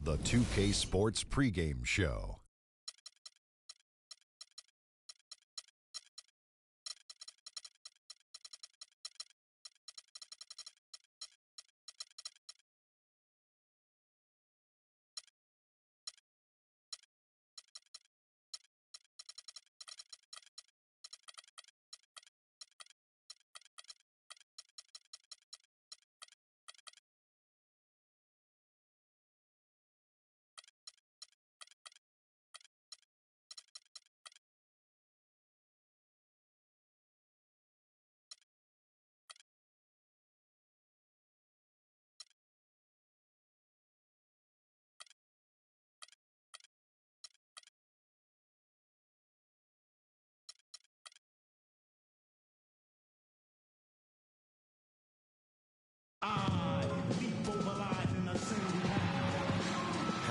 The 2K Sports pregame show.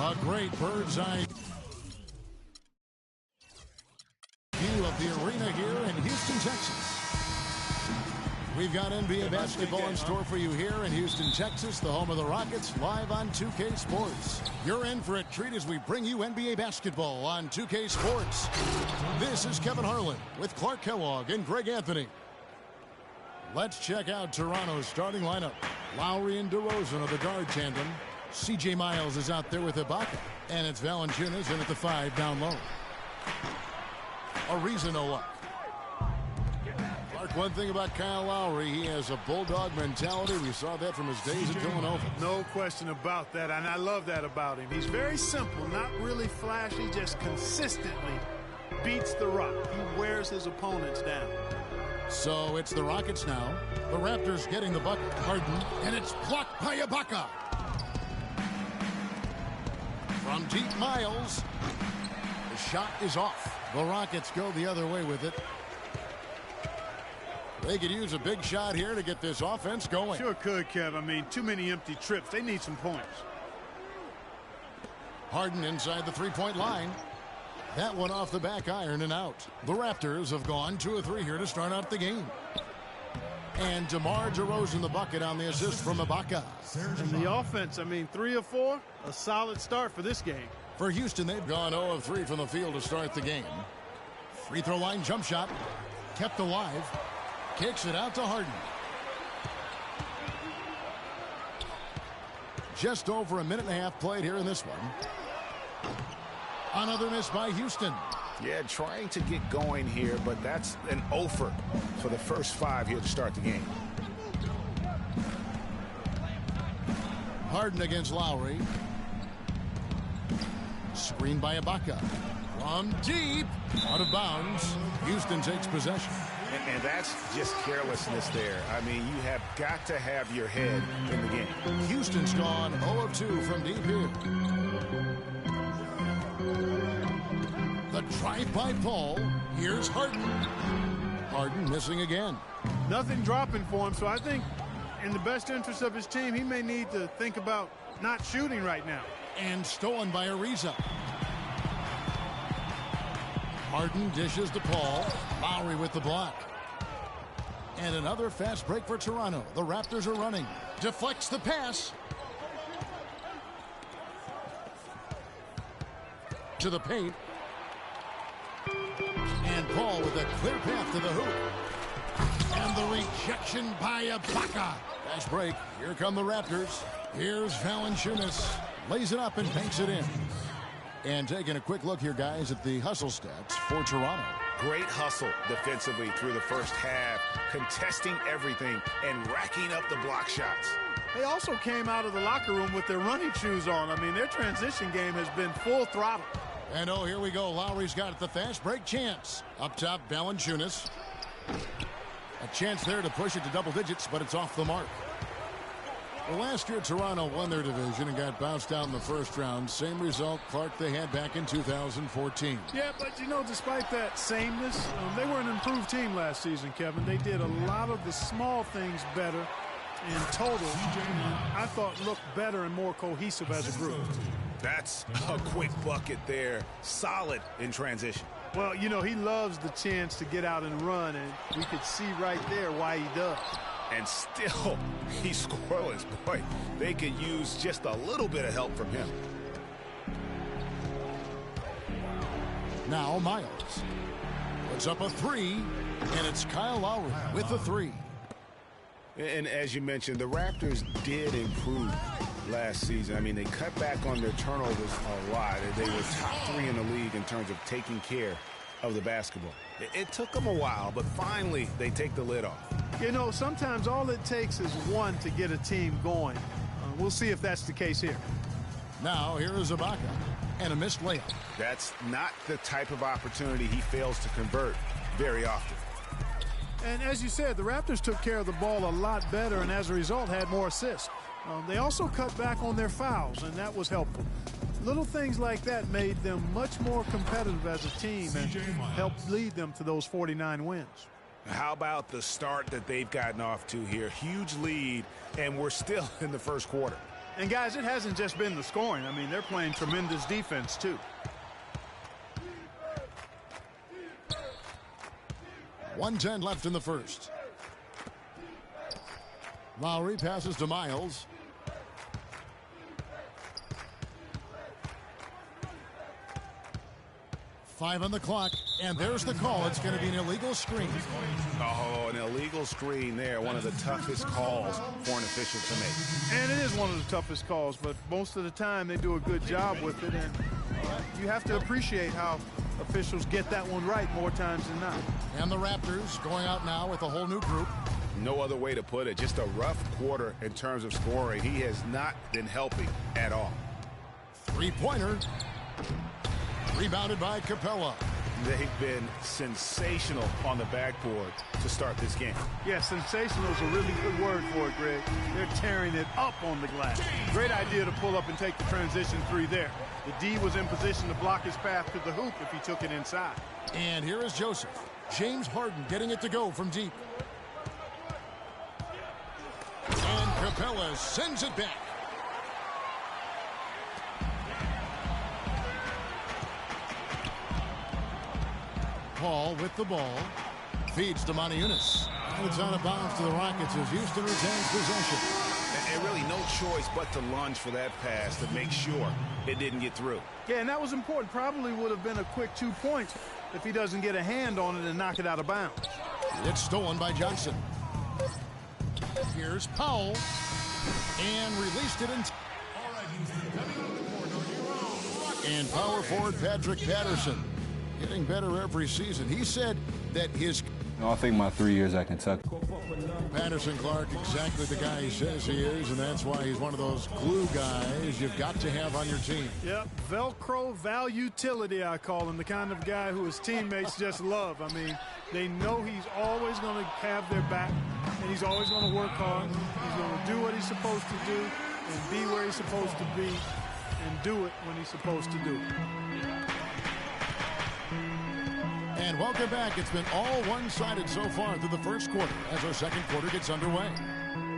A great bird's eye view of the arena here in Houston, Texas. We've got NBA basketball in store for you here in Houston, Texas, the home of the Rockets, live on 2K Sports. You're in for a treat as we bring you NBA basketball on 2K Sports. This is Kevin Harlan with Clark Kellogg and Greg Anthony. Let's check out Toronto's starting lineup. Lowry and DeRozan are the guard tandem. C.J. Miles is out there with Ibaka. And it's Valanciunas in at the 5 down low. Ariza no luck. Clark, one thing about Kyle Lowry, he has a bulldog mentality. We saw that from his days at Villanova. No question about that, and I love that about him. He's very simple, not really flashy, just consistently beats the rock. He wears his opponents down. So it's the Rockets now. The Raptors getting the bucket. Harden, and it's blocked by Ibaka. From deep, Miles. The shot is off. The Rockets go the other way with it. They could use a big shot here to get this offense going. Sure could, Kev. I mean, too many empty trips. They need some points. Harden inside the three-point line. That one off the back iron and out. The Raptors have gone 2 of 3 here to start out the game. And DeMar DeRozan the bucket on the assist from Ibaka. And the offense, I mean, 3 of 4, a solid start for this game. For Houston, they've gone 0 of 3 from the field to start the game. Free throw line jump shot. Kept alive. Kicks it out to Harden. Just over a minute and a half played here in this one. Another miss by Houston. Yeah, trying to get going here, but that's an offer for the first 5 here to start the game. Harden against Lowry. Screened by Ibaka. From deep. Out of bounds. Houston takes possession. And that's just carelessness there. I mean, you have got to have your head in the game. Houston's gone 0 of 2 from deep here. The drive by Paul. Here's Harden. Harden missing again. Nothing dropping for him, so I think in the best interest of his team, he may need to think about not shooting right now. And stolen by Ariza. Harden dishes to Paul. Lowry with the block. And another fast break for Toronto. The Raptors are running. Deflects the pass. To the paint. And Paul with a clear path to the hoop. And the rejection by Ibaka. Fast break. Here come the Raptors. Here's Valanciunas. Lays it up and banks it in. And taking a quick look here, guys, at the hustle stats for Toronto. Great hustle defensively through the first half, contesting everything and racking up the block shots. They also came out of the locker room with their running shoes on. I mean, their transition game has been full throttle. And oh, here we go. Lowry's got the fast break chance. Up top, Valanciunas. A chance there to push it to double digits, but it's off the mark. Well, last year, Toronto won their division and got bounced out in the first round. Same result, Clark, they had back in 2014. Yeah, but, you know, despite that sameness, they were an improved team last season, Kevin. They did a lot of the small things better in total. I thought looked better and more cohesive as a group. That's a quick bucket there. Solid in transition. Well, you know, he loves the chance to get out and run, and we could see right there why he does. And still, he's scoreless. Boy, they could use just a little bit of help from him. Now Miles puts up a three, and it's Kyle Lowry with the three. And as you mentioned, the Raptors did improve last season. I mean, they cut back on their turnovers a lot. They were top 3 in the league in terms of taking care of the basketball. It took them a while, but finally they take the lid off. You know, sometimes all it takes is one to get a team going. We'll see if that's the case here. Now here is Ibaka, and a missed layup. That's not the type of opportunity he fails to convert very often. And as you said, the Raptors took care of the ball a lot better and as a result had more assists. They also cut back on their fouls, and that was helpful. Little things like that made them much more competitive as a team and helped lead them to those 49 wins. How about the start that they've gotten off to here? Huge lead, and we're still in the first quarter. And guys, it hasn't just been the scoring. I mean, they're playing tremendous defense too. 1:10 left in the first. Lowry passes to Miles. Five on the clock, and there's the call. It's going to be an illegal screen. Oh, an illegal screen there. One of the toughest calls for an official to make. And it is one of the toughest calls, but most of the time they do a good job with it, and you have to appreciate how officials get that one right more times than not. And the Raptors going out now with a whole new group. No other way to put it. Just a rough quarter in terms of scoring. He has not been helping at all. Three-pointer. Rebounded by Capella. They've been sensational on the backboard to start this game. Yeah, sensational is a really good word for it, Greg. They're tearing it up on the glass. Great idea to pull up and take the transition three there. The D was in position to block his path to the hoop if he took it inside. And here is Joseph. James Harden getting it to go from deep. And Capella sends it back. Paul with the ball. Feeds to Moniunas. And it's out of bounds to the Rockets as Houston retains possession. And really no choice but to lunge for that pass to make sure it didn't get through. Yeah, and that was important. Probably would have been a quick 2 points if he doesn't get a hand on it and knock it out of bounds. It's stolen by Johnson. Here's Powell. And released it in. And power forward Patrick Patterson. Getting better every season. He said that his... I think my 3 years at Kentucky. Patterson Clark, exactly the guy he says he is, and that's why he's one of those glue guys you've got to have on your team. Yep, Velcro Valutility, I call him, the kind of guy who his teammates just love. I mean, they know he's always going to have their back, and he's always going to work hard. He's going to do what he's supposed to do and be where he's supposed to be and do it when he's supposed to do it. And welcome back. It's been all one-sided so far through the first quarter as our second quarter gets underway.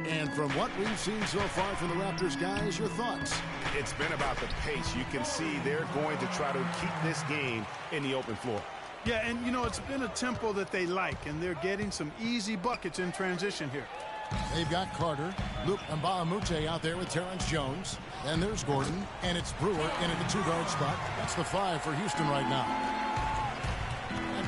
And from what we've seen so far from the Raptors, guys, your thoughts? It's been about the pace. You can see they're going to try to keep this game in the open floor. Yeah, and, you know, it's been a tempo that they like, and they're getting some easy buckets in transition here. They've got Carter, Luke Mbamute out there with Terrence Jones. And there's Gordon, and it's Brewer in at the two-guard spot. That's the 5 for Houston right now.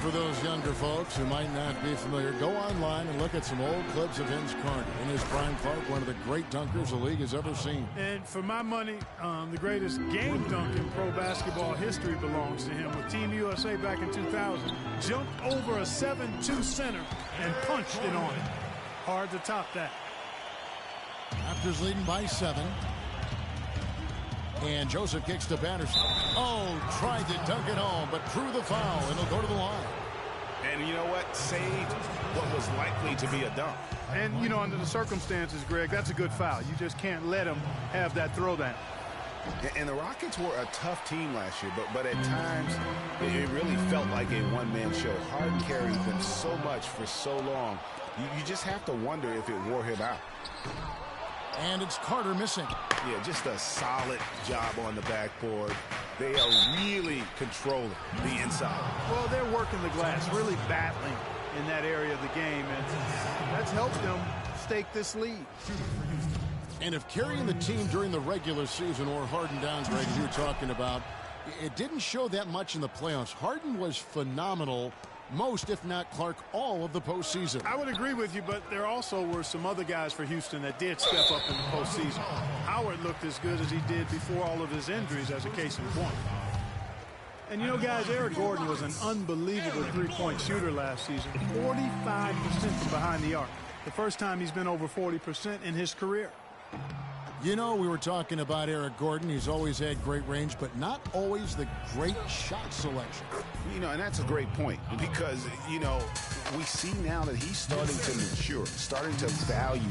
For those younger folks who might not be familiar, go online and look at some old clips of Vince Carter. In his prime, Clark, one of the great dunkers the league has ever seen. And for my money, the greatest game dunk in pro basketball history belongs to him. With Team USA back in 2000, jumped over a 7-2 center and punched it on it. Hard to top that. Raptors leading by 7. And Joseph kicks to Patterson. Oh, tried to dunk it home, but drew the foul, and he'll go to the line. And you know what? Saved what was likely to be a dunk. And, you know, under the circumstances, Greg, that's a good foul. You just can't let him have that throwdown. And the Rockets were a tough team last year, but at times it really felt like a one-man show. Harden carried them so much for so long. You just have to wonder if it wore him out. And it's Carter missing. Yeah, just a solid job on the backboard. They are really controlling the inside. Well, they're working the glass, really battling in that area of the game, and that's helped them stake this lead. And if carrying the team during the regular season or Harden down, Greg, as you were talking about, It didn't show that much in the playoffs. Harden was phenomenal most, if not Clark, all of the postseason. I would agree with you, but there also were some other guys for Houston that did step up in the postseason. Howard looked as good as he did before all of his injuries, as a case in point. And you know, guys, Eric Gordon was an unbelievable three-point shooter last season. 45% from behind the arc. The first time he's been over 40% in his career. You know, we were talking about Eric Gordon. He's always had great range, but not always the great shot selection. You know, and that's a great point because, you know, we see now that he's starting to mature, starting to value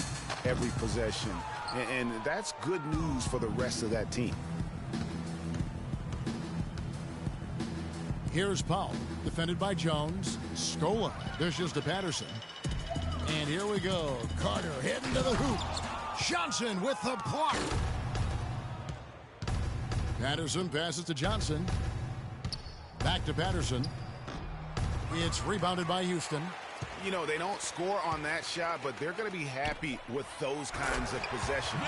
every possession. And that's good news for the rest of that team. Here's Powell, defended by Jones. Scola dishes to Patterson. And here we go. Carter heading to the hoop. Johnson with the block. Patterson passes to Johnson. Back to Patterson. It's rebounded by Houston. You know, they don't score on that shot, but they're going to be happy with those kinds of possessions.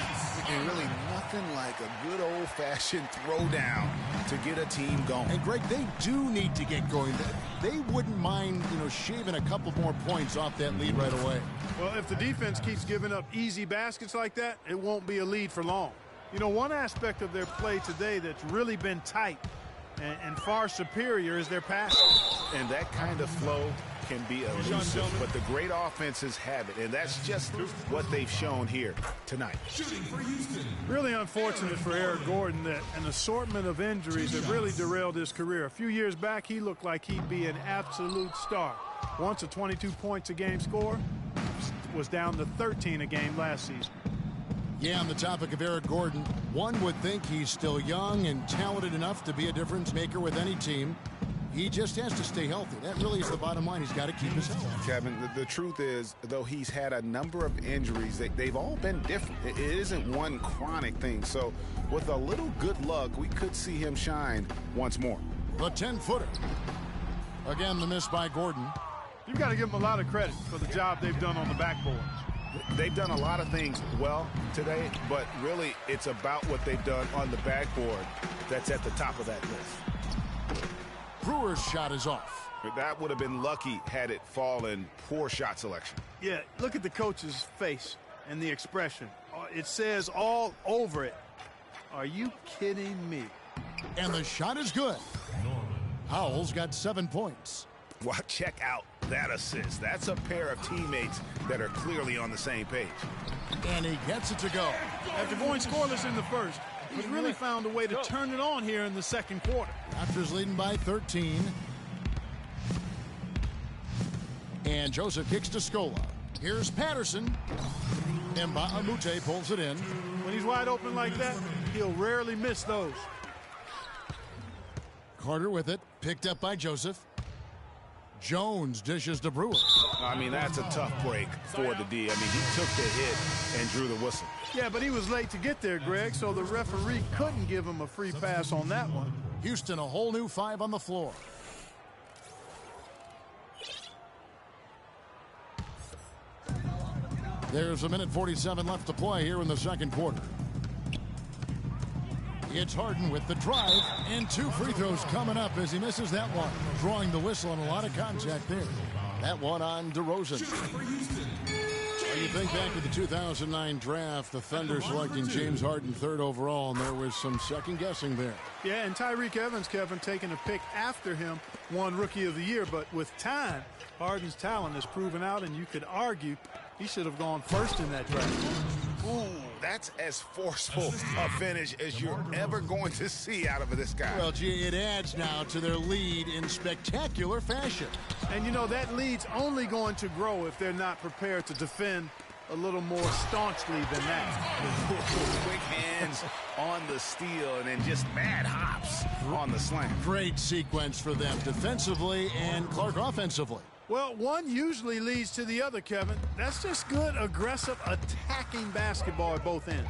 And really nothing like a good old-fashioned throwdown to get a team going. And, Greg, they do need to get going. They wouldn't mind, you know, shaving a couple more points off that lead right away. Well, if the defense keeps giving up easy baskets like that, it won't be a lead for long. You know, one aspect of their play today that's really been tight and far superior is their passing. And that kind of flow can be elusive, but the great offenses have it, and that's just what they've shown here tonight. Really unfortunate for Eric Gordon that an assortment of injuries have really derailed his career. A few years back, he looked like he'd be an absolute star. Once a 22 points a game score, was down to 13 a game last season. Yeah, on the topic of Eric Gordon, one would think he's still young and talented enough to be a difference maker with any team. He just has to stay healthy. That really is the bottom line. He's got to keep his health. Kevin, the truth is, though he's had a number of injuries, they've all been different. It isn't one chronic thing. So with a little good luck, we could see him shine once more. The 10-footer. Again, the miss by Gordon. You've got to give them a lot of credit for the job they've done on the backboards. They've done a lot of things well today, but really it's about what they've done on the backboard that's at the top of that list. Brewer's shot is off. That would have been lucky had it fallen. Poor shot selection. Yeah, look at the coach's face and the expression. It says all over it. Are you kidding me? And the shot is good. Howell's got 7 points. Well, check out that assist. That's a pair of teammates that are clearly on the same page. And he gets it to go. After going scoreless in the first, he's really found a way to turn it on here in the second quarter. Raptors leading by 13. And Joseph kicks to Scola. Here's Patterson. And Mbamute pulls it in. When he's wide open like that, he'll rarely miss those. Carter with it. Picked up by Joseph. Jones dishes to Brewer. I mean, that's a tough break for the D. I mean, he took the hit and drew the whistle. Yeah, but he was late to get there, Greg, so the referee couldn't give him a free pass on that one. Houston, a whole new 5 on the floor. There's a minute 47 left to play here in the second quarter. It's Harden with the drive, and 2 free throws coming up as he misses that one. Drawing the whistle and a lot of contact there. That one on DeRozan. Well, you think back to the 2009 draft, the Thunder selecting James Harden 3rd overall, and there was some second guessing there. Yeah, and Tyreke Evans, Kevin, taking a pick after him, won Rookie of the Year. But with time, Harden's talent is proven out, and you could argue he should have gone first in that draft. Ooh, that's as forceful a finish as you're ever going to see out of this guy. Well, gee, it adds now to their lead in spectacular fashion. And, you know, that lead's only going to grow if they're not prepared to defend a little more staunchly than that. Quick hands on the steal and then just mad hops on the slam. Great sequence for them defensively and Clark offensively. Well, one usually leads to the other, Kevin. That's just good, aggressive, attacking basketball at both ends.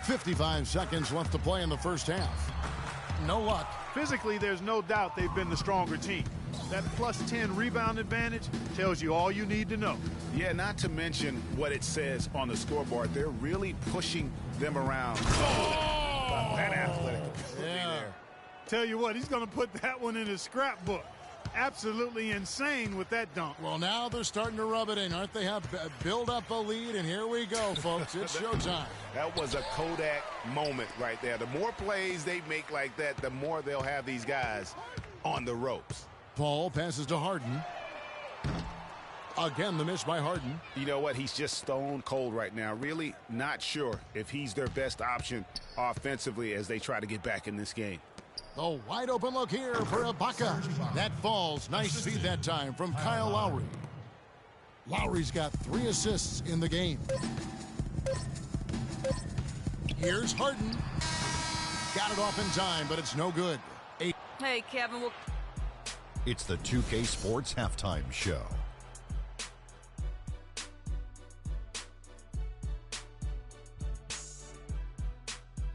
.55 seconds left to play in the first half. No luck. Physically, there's no doubt they've been the stronger team. That plus 10 rebound advantage tells you all you need to know. Yeah, not to mention what it says on the scoreboard. They're really pushing them around. Oh! That athletic. Yeah. Tell you what, he's going to put that one in his scrapbook. Absolutely insane with that dunk. Well, now they're starting to rub it in, aren't they? Have build up a lead, and here we go, folks. It's showtime. That was a Kodak moment right there. The more plays they make like that, the more they'll have these guys on the ropes. Paul passes to Harden. Again, the miss by Harden. You know what? He's just stone cold right now. Really not sure if he's their best option offensively as they try to get back in this game. The wide open look here for Ibaka. That falls. Nice feed that time from Kyle Lowry. Lowry's got 3 assists in the game. Here's Harden. Got it off in time, but it's no good. Hey, Kevin. It's the 2K Sports Halftime Show.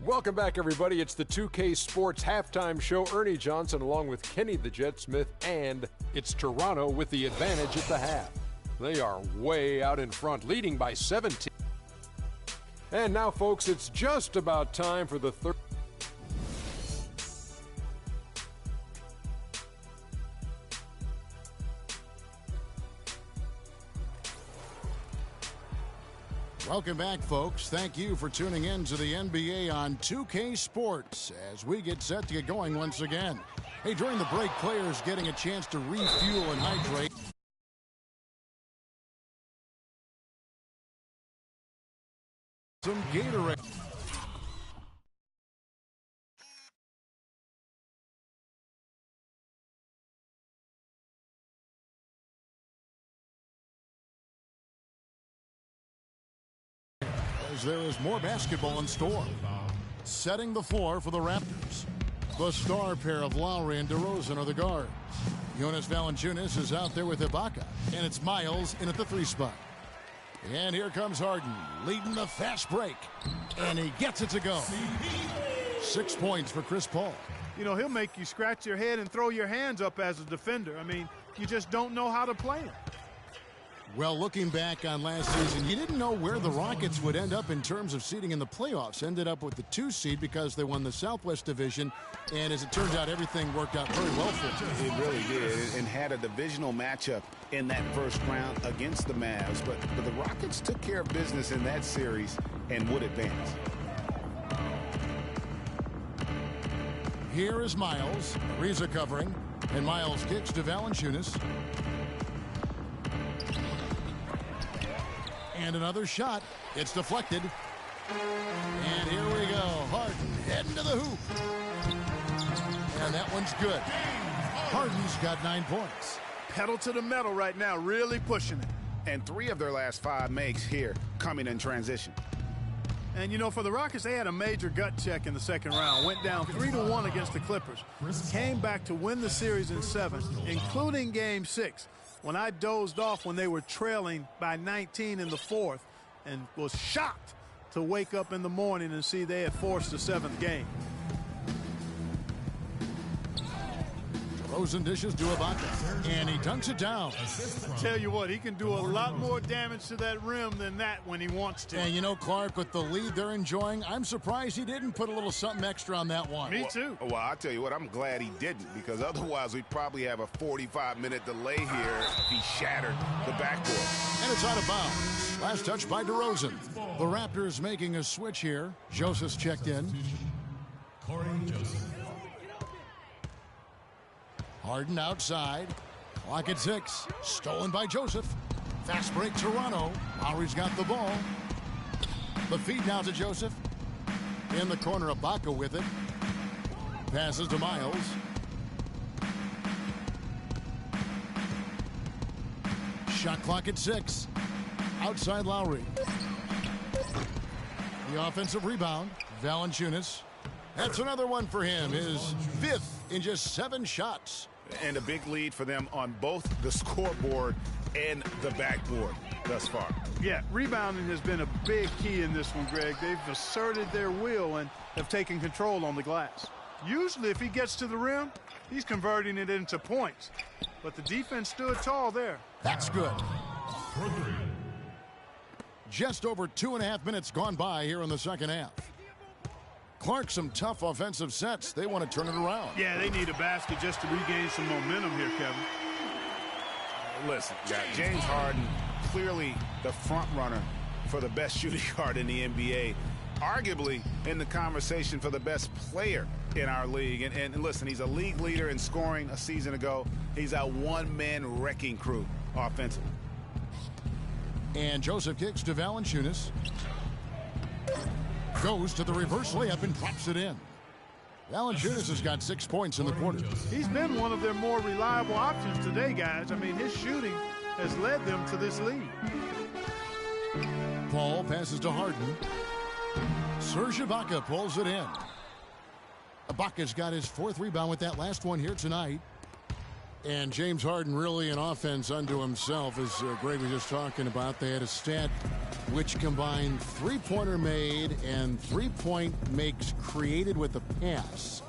Welcome back, everybody. It's the 2K Sports Halftime Show. Ernie Johnson along with Kenny the Jet Smith, and it's Toronto with the advantage at the half. They are way out in front, leading by 17. And now, folks, it's just about time for the third. Welcome back, folks. Thank you for tuning in to the NBA on 2K Sports as we get set to get going once again. Hey, during the break, players getting a chance to refuel and hydrate. Some Gatorade. As there is more basketball in store. Setting the floor for the Raptors. The star pair of Lowry and DeRozan are the guards. Jonas Valanciunas is out there with Ibaka, and it's Miles in at the 3 spot. And here comes Harden, leading the fast break, and he gets it to go. 6 points for Chris Paul. You know, he'll make you scratch your head and throw your hands up as a defender. I mean, you just don't know how to play him. Well, looking back on last season, you didn't know where the Rockets would end up in terms of seeding in the playoffs. Ended up with the 2 seed because they won the Southwest Division, and as it turns out, everything worked out very well for them. It really did, and had a divisional matchup in that first round against the Mavs, but the Rockets took care of business in that series and would advance. Here is Miles. Ariza covering, and Miles kicks to Valanciunas. And another shot. It's deflected. And here we go. Harden heading to the hoop. And that one's good. Harden's got 9 points. Pedal to the metal right now, really pushing it. And 3 of their last 5 makes here coming in transition. And, you know, for the Rockets, they had a major gut check in the second round. Went down 3-1 against the Clippers. Came back to win the series in 7, including Game 6. When I dozed off when they were trailing by 19 in the 4th and was shocked to wake up in the morning and see they had forced the 7th game. DeRozan dishes to Ibaka, and he dunks it down. I tell you what, he can do a lot more damage to that rim than that when he wants to. And you know, Clark, with the lead they're enjoying, I'm surprised he didn't put a little something extra on that one. Me too. Well, I'll tell you what, I'm glad he didn't, because otherwise we'd probably have a 45-minute delay here if he shattered the backboard. And it's out of bounds. Last touch by DeRozan. The Raptors making a switch here. Joseph's checked in. Harden outside. Clock at 6. Stolen by Joseph. Fast break Toronto. Lowry's got the ball. The feed now to Joseph. In the corner, Ibaka with it. Passes to Miles. Shot clock at 6. Outside Lowry. The offensive rebound. Valanciunas. That's another one for him. His 5th in just 7 shots. And a big lead for them on both the scoreboard and the backboard thus far. Yeah, rebounding has been a big key in this one, Greg. They've asserted their will and have taken control on the glass. Usually, if he gets to the rim, he's converting it into points. but the defense stood tall there. That's good. Just over 2.5 minutes gone by here in the second half. Clark, some tough offensive sets. They want to turn it around. Yeah, they need a basket just to regain some momentum here, Kevin. Listen, James Harden, clearly the front runner for the best shooting guard in the NBA, arguably in the conversation for the best player in our league. And listen, he's a league leader in scoring a season ago. He's a one-man wrecking crew offensively. And Joseph kicks to Valanciunas. Goes to the reverse layup and drops it in. Valanciunas has got 6 points in the quarter. He's been one of their more reliable options today, guys. I mean, his shooting has led them to this lead. Paul passes to Harden. Serge Ibaka pulls it in. Ibaka's got his 4th rebound with that last one here tonight. And James Harden really an offense unto himself, as Greg was just talking about. They had a stat which combined three-pointer made and three-point makes created with a pass.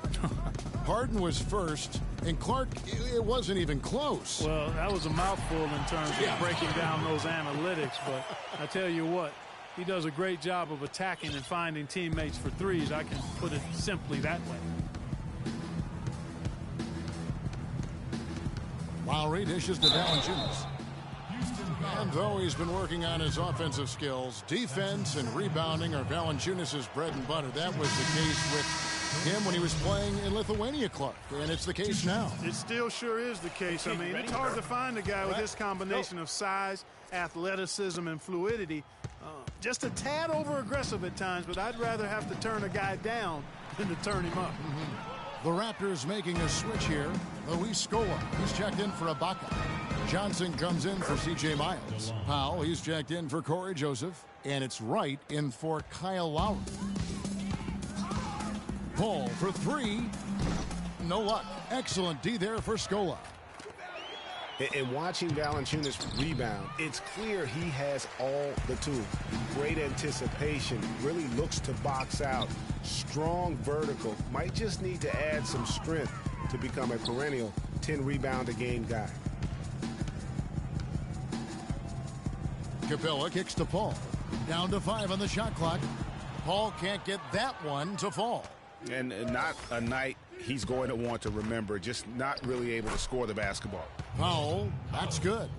Harden was first, and Clark, it wasn't even close. Well, that was a mouthful in terms of breaking down those analytics, but I tell you what, he does a great job of attacking and finding teammates for threes. I can put it simply that way. Lowry dishes to Valanciunas. And though he's been working on his offensive skills, defense and rebounding are Valanciunas' bread and butter. That was the case with him when he was playing in Lithuania, Clark, and it's the case now. It still sure is the case. I mean, it's hard to find a guy with this combination of size, athleticism, and fluidity. Just a tad over-aggressive at times, but I'd rather have to turn a guy down than to turn him up. The Raptors making a switch here. Luis Scola, he's checked in for Ibaka. Johnson comes in for C.J. Miles. Powell, he's checked in for Corey Joseph. And it's Wright in for Kyle Lowry. Paul for 3. No luck. Excellent D there for Scola. And watching Valanciunas rebound, it's clear he has all the tools. Great anticipation, really looks to box out. Strong vertical, might just need to add some strength to become a perennial 10-rebound-a-game guy. Capella kicks to Paul. Down to 5 on the shot clock. Paul can't get that one to fall. And not a night he's going to want to remember, just not really able to score the basketball. Powell, that's good.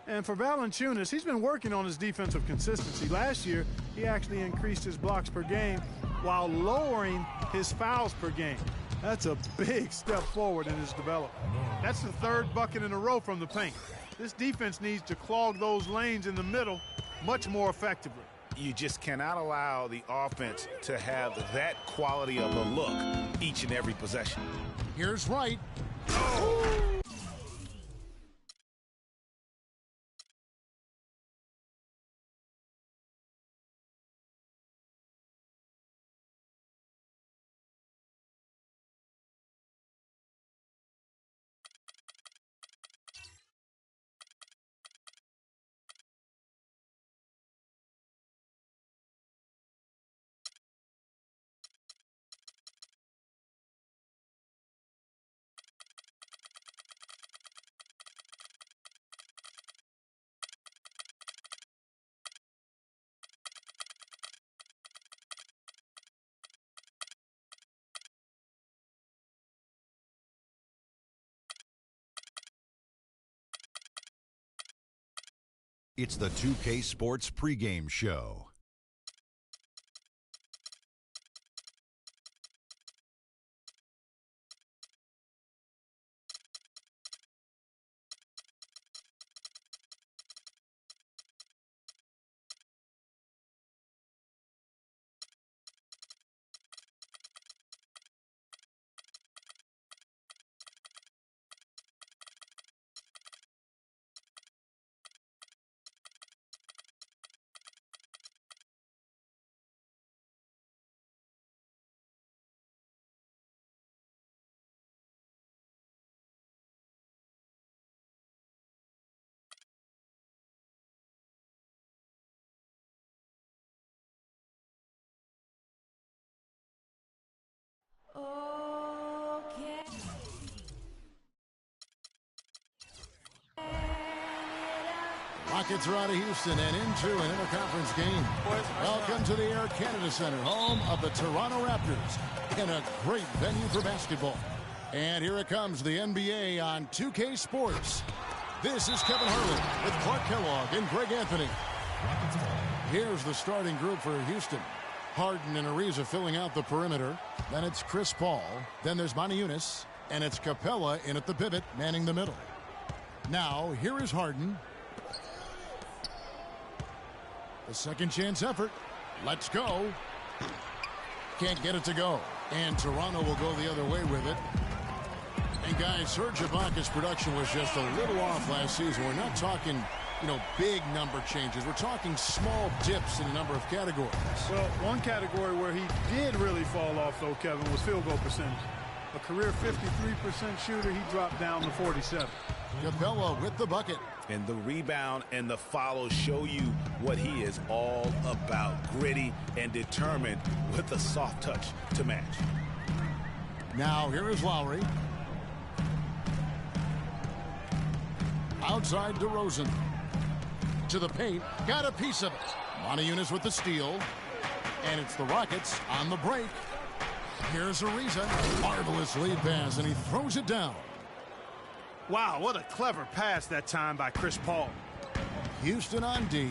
And for Valanciunas, he's been working on his defensive consistency. Last year, he actually increased his blocks per game while lowering his fouls per game. That's a big step forward in his development. That's the 3rd bucket in a row from the paint. This defense needs to clog those lanes in the middle much more effectively. You just cannot allow the offense to have that quality of a look each and every possession. Here's Wright. It's the 2K Sports pregame show. Rockets are out of Houston and into an interconference game. Welcome to the Air Canada Center, home of the Toronto Raptors, in a great venue for basketball. And here it comes, the NBA on 2K Sports. This is Kevin Harlan with Clark Kellogg and Greg Anthony. Here's the starting group for Houston. Harden and Ariza filling out the perimeter. Then it's Chris Paul. Then there's Moniunas. And it's Capella in at the pivot, manning the middle. Now, here is Harden. A second chance effort. Let's go. Can't get it to go. And Toronto will go the other way with it. And guys, Serge Ibaka's production was just a little off last season. We're not talking, big number changes. We're talking small dips in a number of categories. Well, one category where he did really fall off, though, Kevin, was field goal percentage. A career 53% shooter, he dropped down to 47. Capella with the bucket. And the rebound and the follow show you what he is all about. Gritty and determined with a soft touch to match. Now here is Lowry. Outside DeRozan. To the paint. Got a piece of it. Moniunas with the steal. And it's the Rockets on the break. Here's Ariza. Marvelous lead pass, and he throws it down. Wow, what a clever pass that time by Chris Paul. Houston on D.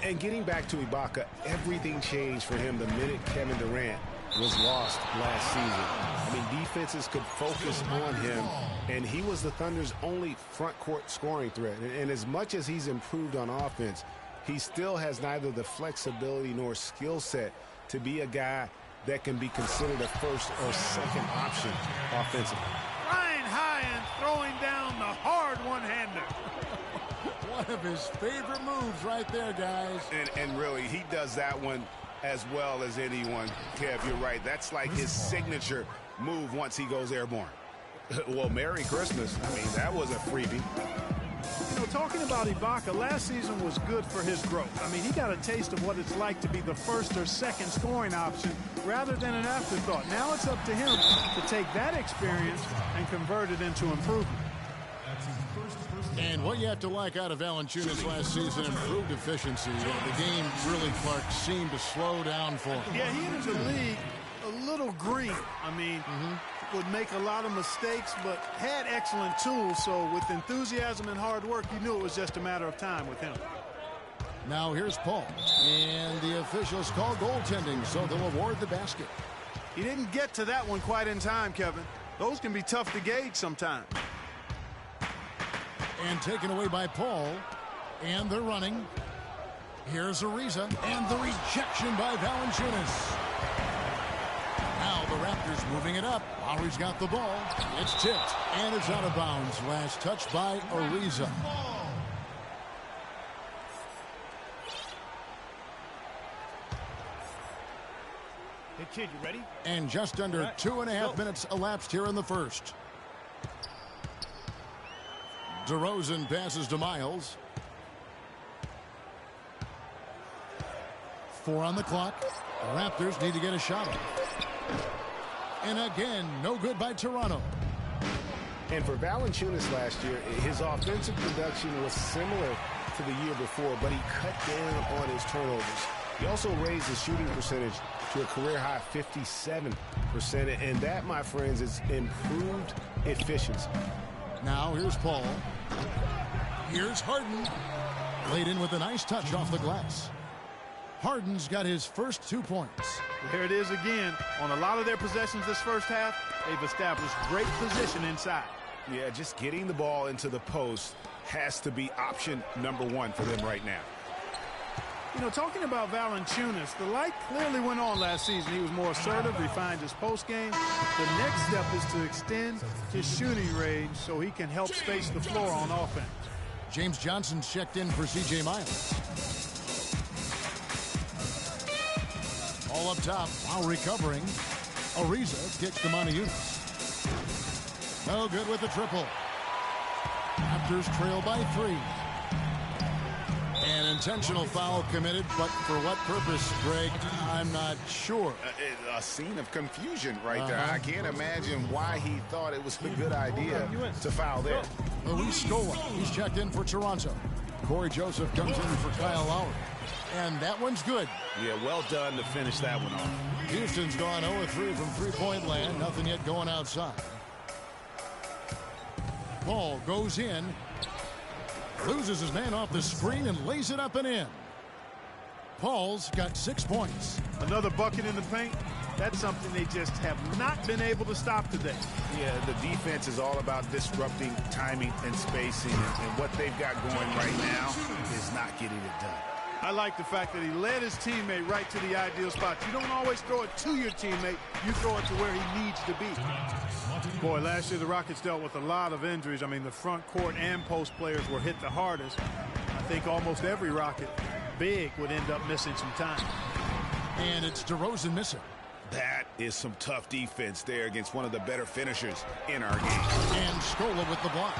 And getting back to Ibaka, everything changed for him the minute Kevin Durant was lost last season. Defenses could focus on him, and he was the Thunder's only front court scoring threat. And as much as he's improved on offense, he still has neither the flexibility nor skill set to be a guy that can be considered a first or second option offensively. Flying high and throwing down the hard one-hander. One of his favorite moves right there, guys. And really, he does that one as well as anyone. Kev, you're right. That's like his signature move once he goes airborne. Well, Merry Christmas. That was a freebie. Talking about Ibaka, last season was good for his growth. He got a taste of what it's like to be the first or second scoring option rather than an afterthought. Now it's up to him to take that experience and convert it into improvement. And what you have to like out of Valanciunas last season, improved efficiency. The game really, Clark, seemed to slow down for him. Yeah, he entered the league a little green. Would make a lot of mistakes, but had excellent tools. So with enthusiasm and hard work, you knew it was just a matter of time with him. Now here's Paul. And the officials call goaltending, so they'll award the basket. He didn't get to that one quite in time, Kevin. Those can be tough to gauge sometimes. And taken away by Paul. And they're running. Here's Ariza. And the rejection by Valanciunas. Now the Raptors moving it up. Lowry's got the ball. It's tipped. And it's out of bounds. Last touch by Ariza. Hey, kid, you ready? And just under 2.5 minutes elapsed here in the first. DeRozan passes to Miles. 4 on the clock. The Raptors need to get a shot up. And again, no good by Toronto. And for Valanciunas last year, his offensive production was similar to the year before, but he cut down on his turnovers. He also raised his shooting percentage to a career-high 57%, and that, my friends, is improved efficiency. Now here's Paul. Here's Harden. Laid in with a nice touch off the glass. Harden's got his first 2 points. Here it is again. On a lot of their possessions this first half, they've established great position inside. Yeah, just getting the ball into the post has to be option number one for them right now. Talking about Valanciunas, the light clearly went on last season. He was more assertive, refined his post game. The next step is to extend his shooting range so he can help space the floor on offense. James Johnson's checked in for C.J. Miles. All up top while recovering. Ariza kicks to Moniunas. No good with the triple. Raptors trail by 3. An intentional foul committed, but for what purpose, Greg, I'm not sure. A scene of confusion right there. I can't imagine why he thought it was a good idea to foul there. Luis Scola, he's checked in for Toronto. Corey Joseph comes in for Kyle Lowry. And that one's good. Yeah, well done to finish that one off. Houston's gone 0-3 from three-point land. Nothing yet going outside. Ball goes in. Loses his man off the screen and lays it up and in. Paul's got 6 points. Another bucket in the paint. That's something they just have not been able to stop today. Yeah, the defense is all about disrupting timing and spacing, and what they've got going right now is not getting it done. I like the fact that he led his teammate right to the ideal spot. You don't always throw it to your teammate. You throw it to where he needs to be. Boy, last year the Rockets dealt with a lot of injuries. I mean, the front court and post players were hit the hardest. I think almost every Rocket big would end up missing some time. And it's DeRozan missing. That is some tough defense there against one of the better finishers in our game. And Scola with the block.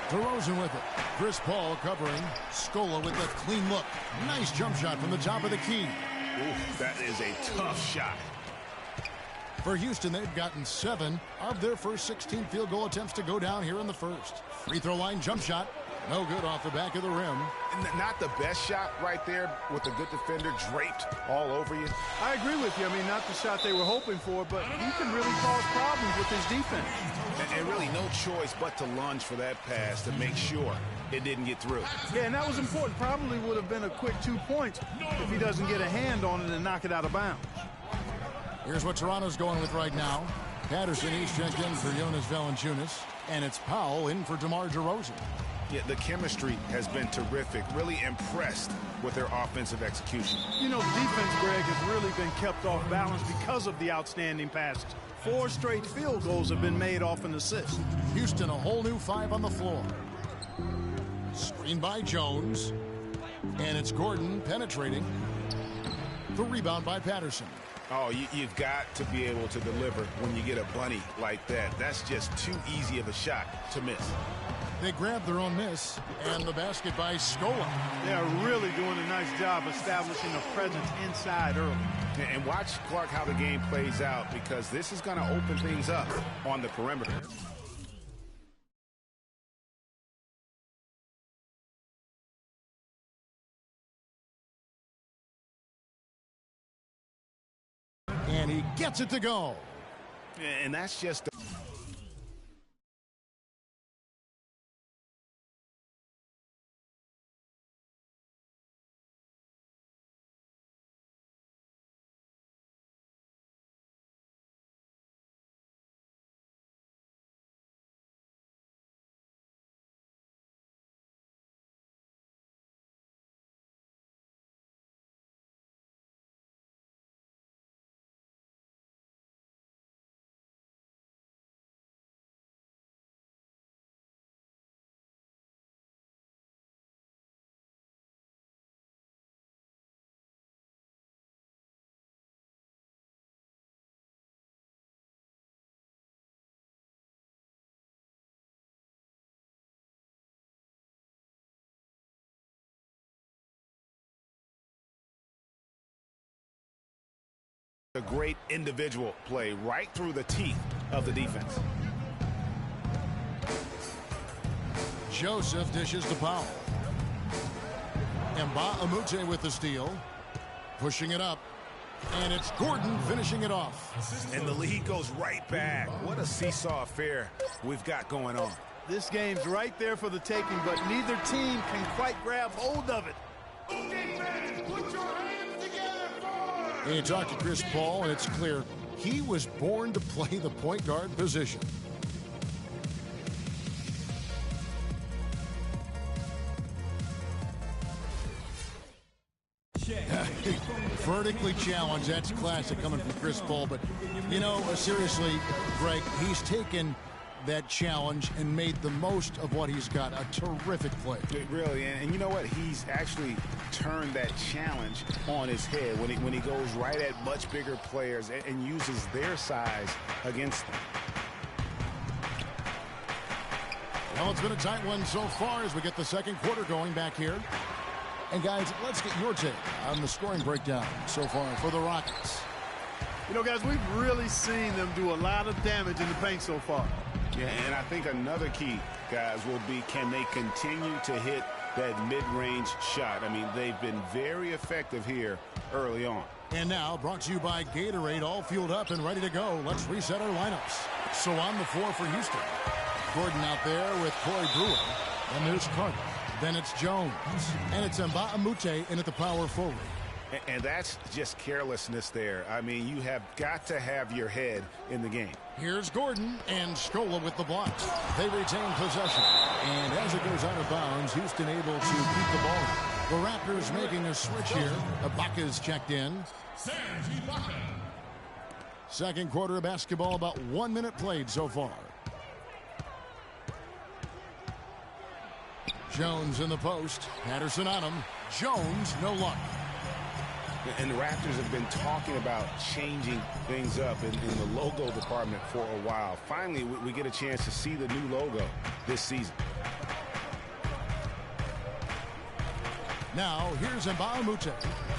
DeRozan with it. Chris Paul covering. Scola with a clean look. Nice jump shot from the top of the key. Ooh, that is a tough shot. For Houston, they've gotten 7 of their first 16 field goal attempts to go down here in the first. Free throw line jump shot. No good off the back of the rim. Not the best shot right there with a good defender draped all over you. I agree with you. I mean, not the shot they were hoping for, but he can really cause problems with his defense. And really no choice but to lunge for that pass to make sure it didn't get through. Yeah, and that was important. Probably would have been a quick 2 points if he doesn't get a hand on it and knock it out of bounds. Here's what Toronto's going with right now. Patterson, he's checked in for Jonas Valanciunas. And it's Powell in for DeMar DeRozan. Yeah, the chemistry has been terrific. Really impressed with their offensive execution. You know, the defense, Greg, has really been kept off balance because of the outstanding passes. 4 straight field goals have been made off an assist. Houston, a whole new 5 on the floor. Screen by Jones. And it's Gordon penetrating. The rebound by Patterson. Oh, you've got to be able to deliver when you get a bunny like that. That's just too easy of a shot to miss. They grab their own miss, and the basket by Scola. They are really doing a nice job establishing a presence inside early. And watch, Clark, how the game plays out, because this is going to open things up on the perimeter. And he gets it to go. And that's just... a great individual play right through the teeth of the defense. Joseph dishes to Powell. Mba Amute with the steal. Pushing it up. And it's Gordon finishing it off. And the lead goes right back. What a seesaw affair we've got going on. This game's right there for the taking, but neither team can quite grab hold of it. Put your hands together for... And you talk to Chris Paul, and it's clear he was born to play the point guard position. Vertically challenged, that's classic coming from Chris Paul. But, you know, seriously, Greg, he's taken that challenge and made the most of what he's got. A terrific play. Really, and you know what? He's actually turned that challenge on his head when he goes right at much bigger players and uses their size against them. Well, it's been a tight one so far as we get the second quarter going back here. And, guys, let's get your take on the scoring breakdown so far for the Rockets. You know, guys, we've really seen them do a lot of damage in the paint so far. Yeah, and I think another key guys, will be, can they continue to hit that mid-range shot? I mean, they've been very effective here early on. And now, brought to you by Gatorade, all fueled up and ready to go. Let's reset our lineups. So on the floor for Houston, Gordon out there with Corey Brewer. And there's Carter. Then it's Jones. And it's Mbamute in at the power forward. And that's just carelessness there. I mean, you have got to have your head in the game. Here's Gordon and Scola with the blocks. They retain possession. And as it goes out of bounds, Houston able to keep the ball. The Raptors making a switch here. Ibaka's checked in. Second quarter of basketball, about 1 minute played so far. Jones in the post. Patterson on him. Jones, no luck. And the Raptors have been talking about changing things up in the logo department for a while. Finally, we get a chance to see the new logo this season. Now, here's Mbamute.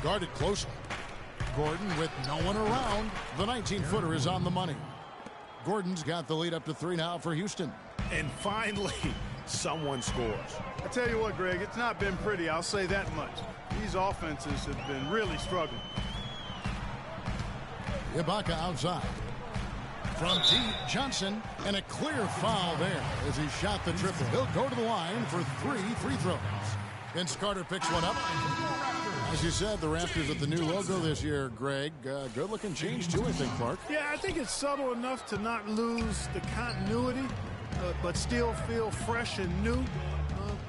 Guarded closely. Gordon with no one around. The 19-footer is on the money. Gordon's got the lead up to 3 now for Houston. And finally, someone scores. I tell you what, Greg, it's not been pretty. I'll say that much. These offenses have been really struggling. Ibaka outside. From deep, Johnson, and a clear foul there as he shot the triple. He'll go to the line for 3 free throws. Vince Carter picks one up. As you said, the Raptors with the new logo this year, Greg. Good-looking change, too, I think, Clark. Yeah, I think it's subtle enough to not lose the continuity, but still feel fresh and new.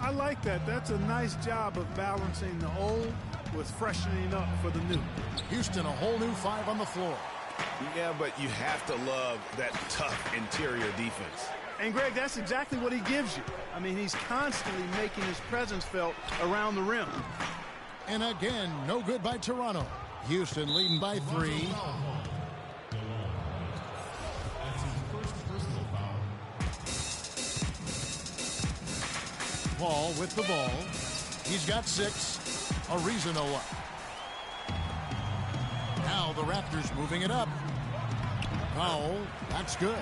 I like that. That's a nice job of balancing the old with freshening up for the new. Houston, a whole new 5 on the floor. Yeah, but you have to love that tough interior defense. And, Greg, that's exactly what he gives you. I mean, he's constantly making his presence felt around the rim. And again, no good by Toronto. Houston leading by 3. Paul with the ball. He's got 6. Ariza no luck. Now the Raptors moving it up. Powell, that's good.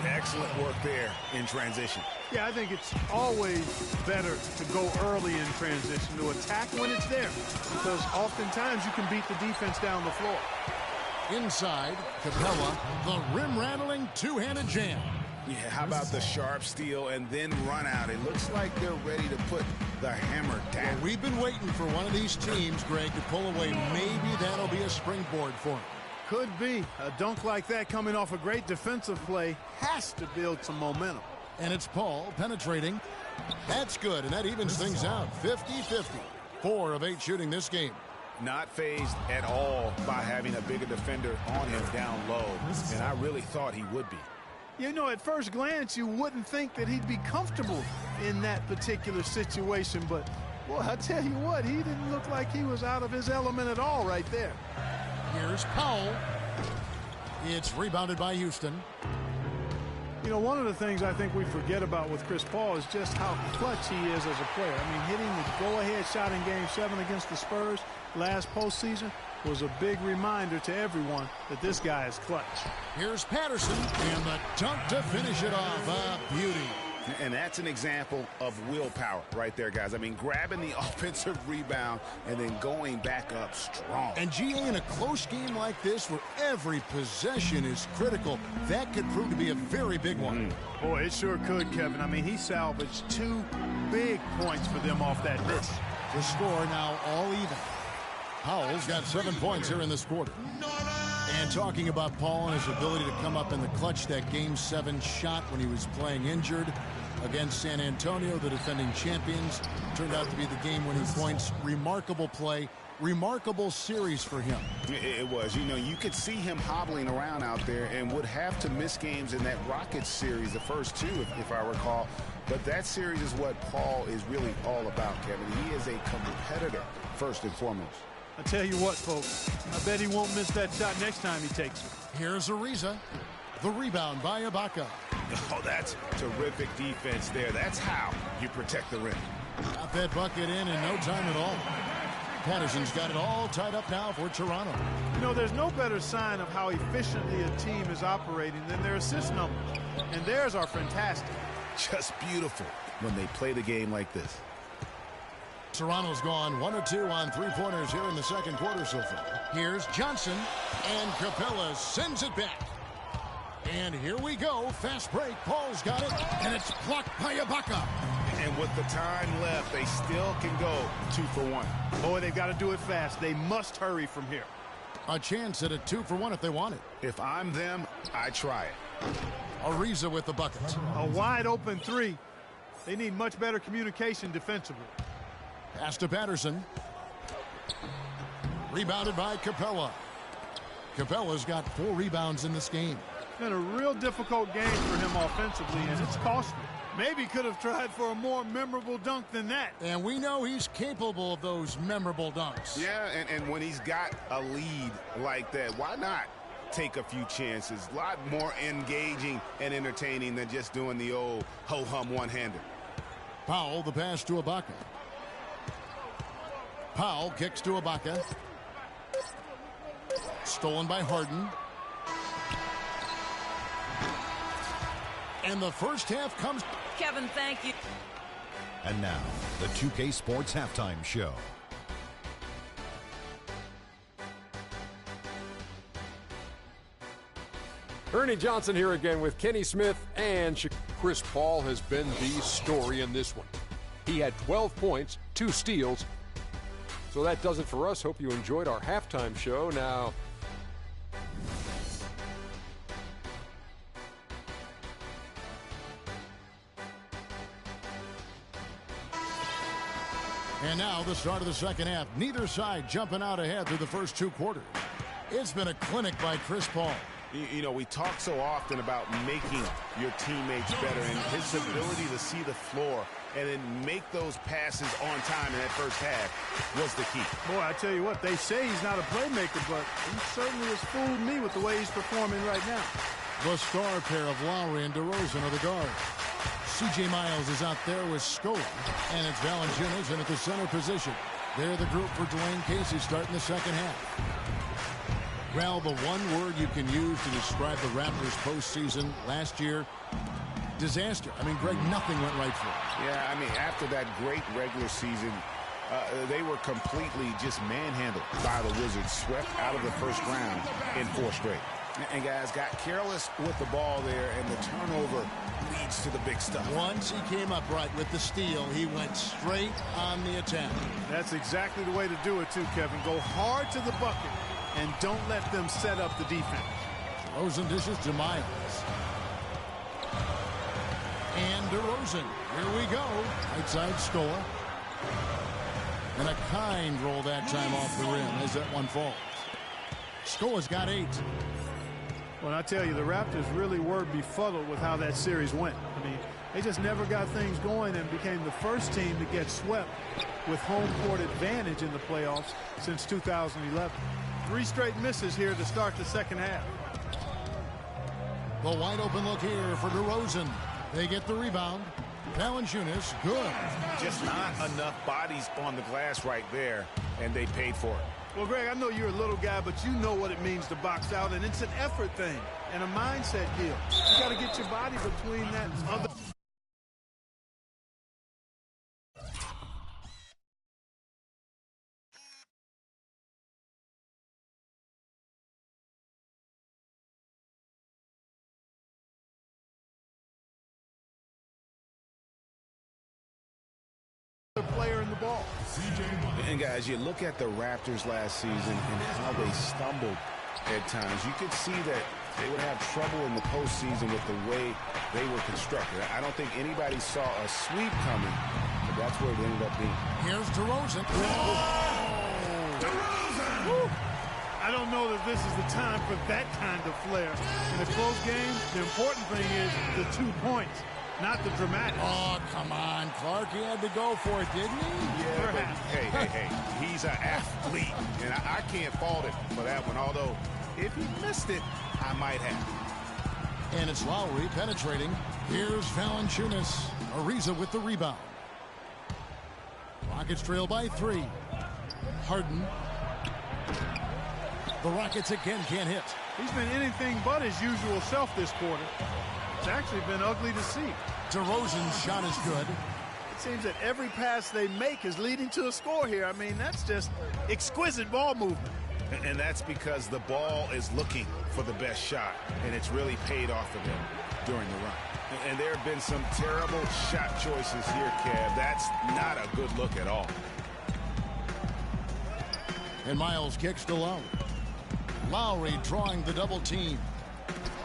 Excellent work there in transition. Yeah, I think it's always better to go early in transition, to attack when it's there, because oftentimes you can beat the defense down the floor. Inside, Capella, the rim-rattling two-handed jam. Yeah, how about the sharp steal and then run out? It looks like they're ready to put the hammer down. Well, we've been waiting for one of these teams, Greg, to pull away. Maybe that'll be a springboard for them. Could be. A dunk like that coming off a great defensive play has to build some momentum. And it's Paul penetrating. That's good, and that evens things out. 50-50. 4 of 8 shooting this game. Not phased at all by having a bigger defender on him down low, and I really thought he would be. You know, at first glance, you wouldn't think that he'd be comfortable in that particular situation, but, well, I tell you what, he didn't look like he was out of his element at all right there. Here's Powell. It's rebounded by Houston. You know, one of the things I think we forget about with Chris Paul is just how clutch he is as a player. I mean, hitting the go-ahead shot in Game 7 against the Spurs last postseason was a big reminder to everyone that this guy is clutch. Here's Patterson, and the dunk to finish it off. A beauty. And that's an example of willpower right there, guys. I mean, grabbing the offensive rebound and then going back up strong. And GA, in a close game like this where every possession is critical, that could prove to be a very big one. Boy, it sure could, Kevin. I mean, he salvaged 2 big points for them off that miss. The score now all even. Powell's got 7 points here in this quarter. And talking about Paul and his ability to come up in the clutch, that Game 7 shot when he was playing injured against San Antonio, the defending champions, turned out to be the game-winning points. Remarkable play, remarkable series for him. It was. You know, you could see him hobbling around out there and would have to miss games in that Rockets series, the first 2, if I recall. But that series is what Paul is really all about, Kevin. He is a competitor, first and foremost. I tell you what, folks, I bet he won't miss that shot next time he takes it. Here's Ariza. The rebound by Ibaka. Oh, that's terrific defense there. That's how you protect the rim. Got that bucket in no time at all. Patterson's got it all tied up now for Toronto. You know, there's no better sign of how efficiently a team is operating than their assist numbers. And theirs are fantastic. Just beautiful. when they play the game like this. Toronto's gone 1 of 2 on three-pointers here in the second quarter so far. Here's Johnson, and Capella sends it back. And here we go. Fast break. Paul's got it, and it's blocked by Ibaka. And with the time left, they still can go 2 for 1. Boy, they've got to do it fast. They must hurry from here. A chance at a 2 for 1 if they want it. If I'm them, I try it. Ariza with the bucket. A wide open three. They need much better communication defensively. Pass to Patterson. Rebounded by Capella. Capella's got 4 rebounds in this game. It's been a real difficult game for him offensively, and it's costly. Maybe could have tried for a more memorable dunk than that. And we know he's capable of those memorable dunks. Yeah, and when he's got a lead like that, why not take a few chances? A lot more engaging and entertaining than just doing the old ho-hum one-hander. Powell, the pass to Ibaka. Powell kicks to Ibaka. Stolen by Harden. And the first half comes. Kevin, thank you. And now, the 2K Sports Halftime Show. Ernie Johnson here again with Kenny Smith, and Chris Paul has been the story in this one. He had 12 points, 2 steals. So that does it for us. Hope you enjoyed our halftime show. Now, and now the start of the second half. Neither side jumping out ahead through the first 2 quarters. It's been a clinic by Chris Paul. You know, we talk so often about making your teammates better, and his ability to see the floor and then make those passes on time in that first half was the key. Boy, I tell you what, they say he's not a playmaker, but he certainly has fooled me with the way he's performing right now. The star pair of Lowry and DeRozan are the guards. C.J. Miles is out there with Scola, and it's Valanciunas in at the center position. They're the group for Dwayne Casey starting the second half. Well, the one word you can use to describe the Raptors postseason last year, disaster. I mean, Greg, nothing went right for them. Yeah, I mean, after that great regular season, they were completely just manhandled by the Wizards, swept out of the first round in 4 straight. And guys got careless with the ball there, and the turnover leads to the big stuff. Once he came up right with the steal, he went straight on the attack. That's exactly the way to do it, too, Kevin. Go hard to the bucket and don't let them set up the defense. DeRozan dishes to Miles. And DeRozan. Here we go. Right side Scola. And a kind roll that time off the rim as that one falls. Scola's got 8. Well, I tell you, the Raptors really were befuddled with how that series went. I mean, they just never got things going and became the first team to get swept with home court advantage in the playoffs since 2011. 3 straight misses here to start the second half. The wide open look here for DeRozan. They get the rebound. Valanciunas, good. Just not enough bodies on the glass right there, and they paid for it. Well, Greg, I know you're a little guy, but you know what it means to box out, and it's an effort thing and a mindset deal. You got to get your body between that other. Player in the ball. And guys, you look at the Raptors last season and how they stumbled at times. You could see that they would have trouble in the postseason with the way they were constructed. I don't think anybody saw a sweep coming, but that's where it ended up being. Here's DeRozan. DeRozan! I don't know that this is the time for that kind of flair. In a close game, the important thing is the 2 points. Not the dramatic. Oh, come on, Clark. He had to go for it, didn't he? Yeah, but hey. He's an athlete, and I can't fault him for that one. Although, if he missed it, I might have. And it's Lowry penetrating. Here's Valanciunas. Ariza with the rebound. Rockets trail by 3. Harden. The Rockets again can't hit. He's been anything but his usual self this quarter. It's actually been ugly to see. DeRozan's shot is good. It seems that every pass they make is leading to a score here. I mean, that's just exquisite ball movement. And that's because the ball is looking for the best shot, and it's really paid off for them during the run. And there have been some terrible shot choices here, Kev. That's not a good look at all. And Miles kicks to Lowry. Lowry drawing the double team.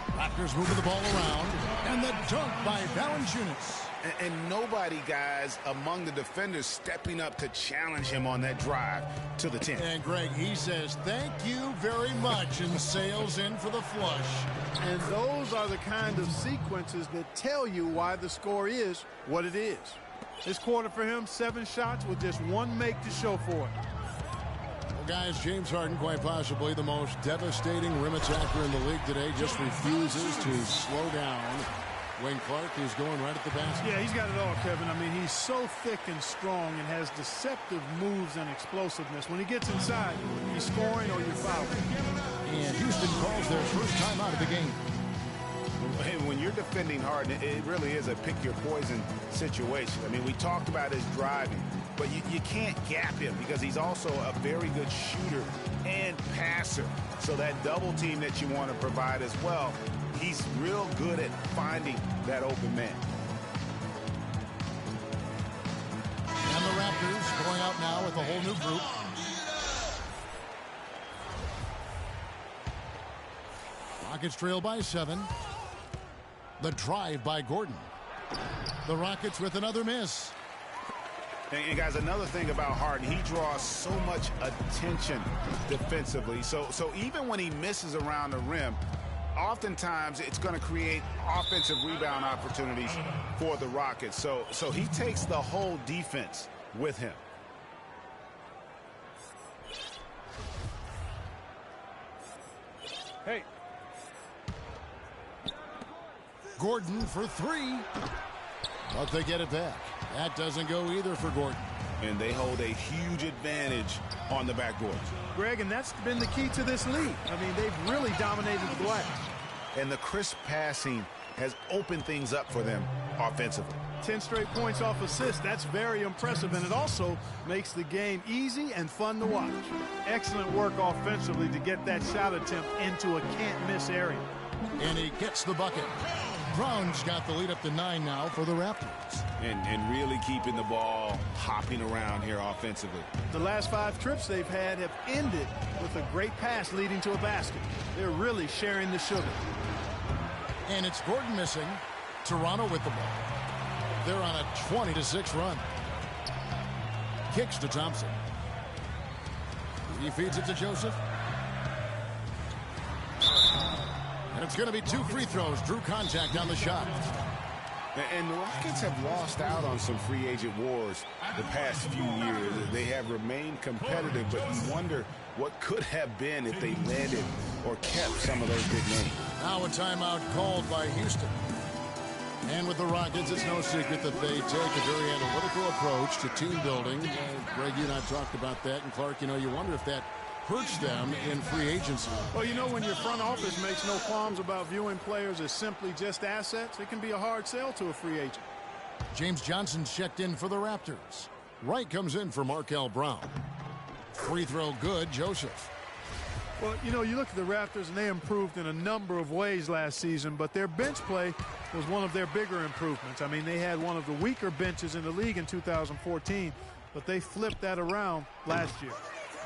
Raptors moving the ball around. And the dunk by Valanciunas. And nobody, guys, among the defenders stepping up to challenge him on that drive to the 10. And Greg, he says, thank you very much, and sails in for the flush. And those are the kind of sequences that tell you why the score is what it is. This quarter for him, 7 shots with just 1 make to show for it. Well, guys, James Harden, quite possibly the most devastating rim attacker in the league today, just refuses to slow down. Wayne Clark is going right at the basket. Yeah, he's got it all, Kevin. I mean, he's so thick and strong and has deceptive moves and explosiveness. When he gets inside, he's scoring or you're fouling. And Houston calls their first timeout of the game. And when you're defending Harden, it really is a pick-your-poison situation. I mean, we talked about his driving, but you can't gap him because he's also a very good shooter and passer. So that double team that you want to provide as well, he's real good at finding that open man. And the Raptors going out now with a whole new group. Rockets trail by 7. The drive by Gordon. The Rockets with another miss. And guys, another thing about Harden, he draws so much attention defensively. So even when he misses around the rim, oftentimes it's going to create offensive rebound opportunities for the Rockets. So he takes the whole defense with him. Hey. Gordon for 3. But they get it back. That doesn't go either for Gordon. And they hold a huge advantage on the backboard. Greg, and that's been the key to this league. I mean, they've really dominated the glass. And the crisp passing has opened things up for them offensively. 10 straight points off assists. That's very impressive, and it also makes the game easy and fun to watch. Excellent work offensively to get that shot attempt into a can't-miss area. And he gets the bucket. Brown's got the lead up to 9 now for the Raptors. And really keeping the ball hopping around here offensively. The last 5 trips they've had have ended with a great pass leading to a basket. They're really sharing the sugar. And it's Gordon missing. Toronto with the ball. They're on a 20-6 run. Kicks to Thompson. He feeds it to Joseph. And it's going to be 2 free throws. Drew contact on the shot. And the Rockets have lost out on some free agent wars the past few years. They have remained competitive, but you wonder what could have been if they landed or kept some of those big names. Now a timeout called by Houston. And with the Rockets, it's no secret that they take a very analytical approach to team building. Greg, you and I talked about that. And Clark, you know, you wonder if that hurts them in free agency. Well, you know, when your front office makes no qualms about viewing players as simply just assets, it can be a hard sell to a free agent. James Johnson's checked in for the Raptors. Wright comes in for Markel Brown. Free throw good, Joseph. Well, you know, you look at the Raptors, and they improved in a number of ways last season, but their bench play was one of their bigger improvements. I mean, they had one of the weaker benches in the league in 2014, but they flipped that around last year.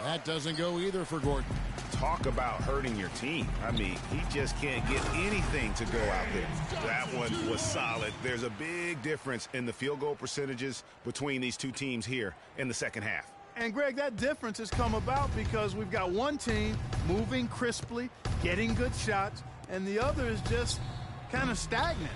That doesn't go either for Gordon. Talk about hurting your team. I mean, he just can't get anything to go out there. That one was solid. There's a big difference in the field goal percentages between these two teams here in the second half. And, Greg, that difference has come about because we've got one team moving crisply, getting good shots, and the other is just kind of stagnant.